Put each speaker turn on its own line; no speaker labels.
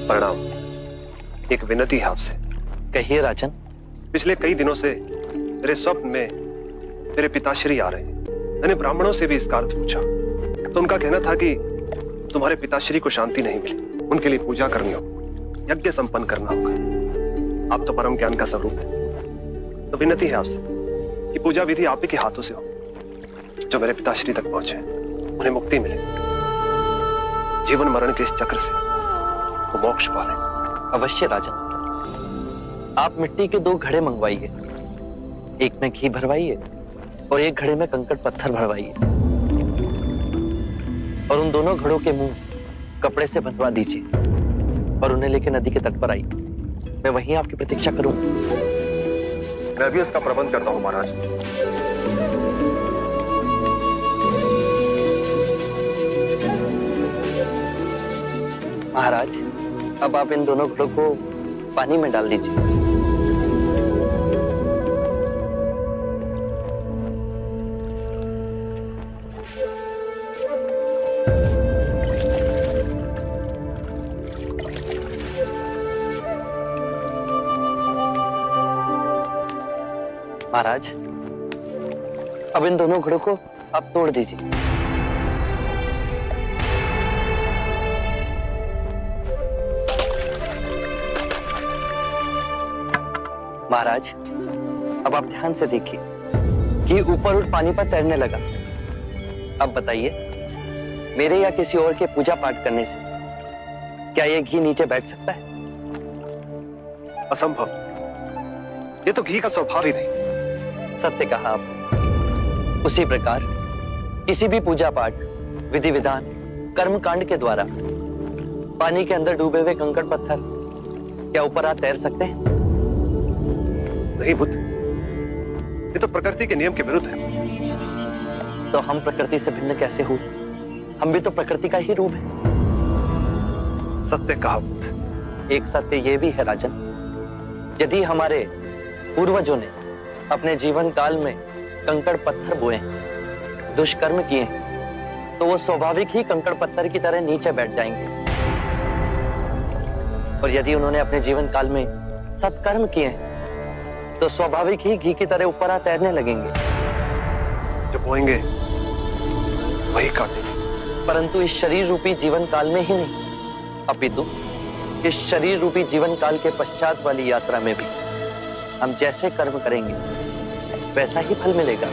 प्रणाम। एक विनती है आपसे।
कहिए राजन।
पिछले कई दिनों से मेरे स्वप्न में मेरे पिताश्री आ रहे हैं। मैंने ब्राह्मणों से भी इसका अर्थ पूछा तो उनका कहना था कि तुम्हारे पिताश्री को शांति नहीं मिली, उनके लिए पूजा करनी होगी, यज्ञ संपन्न करना होगा। आप तो परम ज्ञान का स्वरूप है, तो विनती है आपसे कि पूजा विधि आप ही के हाथों से हो। जो मेरे पिताश्री तक पहुंचे उन्हें मुक्ति मिले, जीवन मरण के इस चक्र से वो मोक्ष पाले।
अवश्य राजन। आप मिट्टी के 2 घड़े मंगवाइए, एक में घी भरवाइए और एक घड़े में कंकड़ पत्थर भरवाइए, और उन दोनों घड़ों के मुंह कपड़े से बंधवा दीजिए और उन्हें लेकर नदी के तट पर आइए। मैं वहीं आपकी प्रतीक्षा करूंगा।
मैं भी इसका प्रबंध करता हूं महाराज।
महाराज, अब आप इन दोनों घड़ों को पानी में डाल दीजिए। महाराज, अब इन दोनों घड़ों को आप तोड़ दीजिए। महाराज, अब आप ध्यान से देखिए कि ऊपर उठ पानी पर तैरने लगा। अब बताइए, मेरे या किसी और के पूजा पाठ करने से क्या यह घी नीचे बैठ सकता है?
असंभव। ये तो घी का स्वभाव ही नहीं।
सत्य कहा आप। उसी प्रकार किसी भी पूजा पाठ, विधि विधान, कर्म कांड के द्वारा पानी के अंदर डूबे हुए कंकड़ पत्थर क्या ऊपर आ तैर सकते हैं?
नहीं बुद्ध, ये तो प्रकृति के नियम के विरुद्ध है।
तो हम प्रकृति से भिन्न कैसे हुए? हम भी तो प्रकृति का ही रूप है।
सत्य कहा बुद्ध।
एक सत्य ये भी है राजन, यदि हमारे पूर्वजों ने अपने जीवन काल में कंकड़ पत्थर बोए, दुष्कर्म किए, तो वो स्वाभाविक ही कंकड़ पत्थर की तरह नीचे बैठ जाएंगे। और यदि उन्होंने अपने जीवन काल में सत्कर्म किए तो स्वाभाविक ही घी की तरह ऊपर आ तैरने लगेंगे।
जो बोएंगे वही काटेंगे।
परंतु इस शरीर रूपी जीवन काल में ही नहीं, अपितु इस शरीर रूपी जीवन काल के पश्चात वाली यात्रा में भी हम जैसे कर्म करेंगे वैसा ही फल मिलेगा।